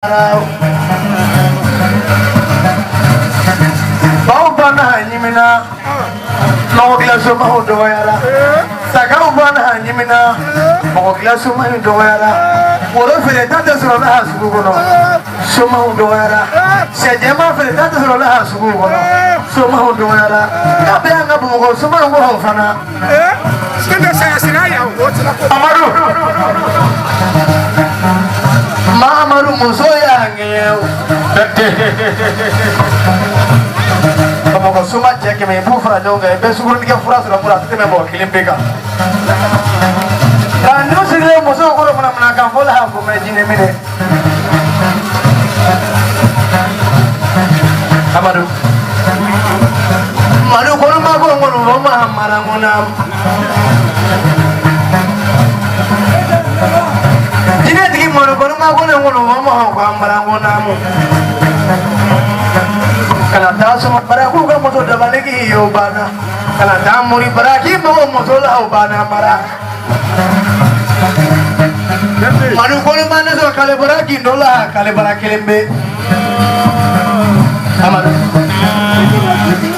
Baubana Yimina, Mogla Suma Doyara, Sakaubana Yimina, Mogla Suma Doyara, what if it does on the house, Suma Doyara, Sajama for the Tatas on the house, Suma Doyara, Nabianga Bogo, Suma Wofana, Mamaru Musoya, como suma cheque me bufra jonga be suguru ke fura sura fura teme bo kilimpeka no sire mo so ko na kan fola ha ko me jine mire amadu madu ko ma ko ngono ma mara ngona jine tigi mo ko ma ko ngono ma ko mara ngona mo kana tasuma para ku ga moto da balegi yo bana kana ta muri para ki mo moto la bana mara manu ko mane so kale para ki dola kale para kelembe amadu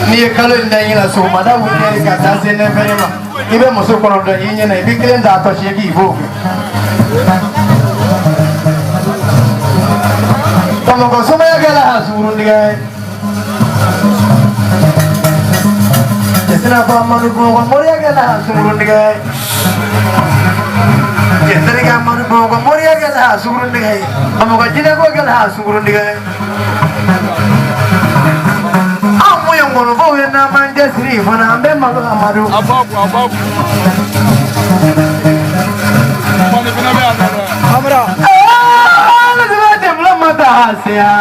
ni kalo ndai la so mada wu ni ka ta se ne fere ma ibe mo so ko ro da yin ne bi kelen da to she ki vo como ko so ma ya gala ha surun diga Kenapa malu bawa moria kena sumurun digai? Kenapa malu bawa moria kena sumurun digai? Kamu kajian aku kena sumurun digai. Amu yang malu bawa nama Jasri, mana ambil malu amadu. Apa? Mana kena benar? Amra. Lebih macam lama dah hasia.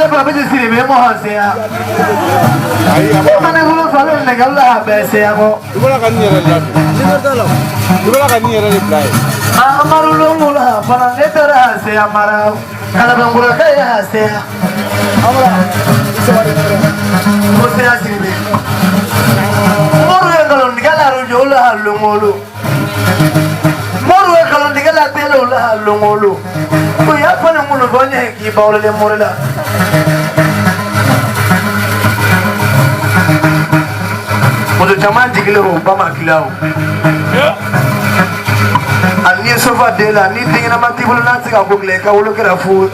Bapak jadi sini mau hasilnya. Mana guru soalnya negara lah biasa aku. Ibulah kan ni ada. Ibulah kan ni ada reply. Amaru mula, panas netar hasilnya marau. Kalau bangkura kaya hasilnya. Amra, mesti hasil ni. Moru yang kalau negara rujuk lah halungolu. Moru yang kalau negara telo lah halungolu. Kau apa yang mulu banyak ki bawa le morela. Mudu jaman jigile ho bama kilao. Ani sofa dela ni tingina mati bulu nasi ka bukle ka ulu kera fu.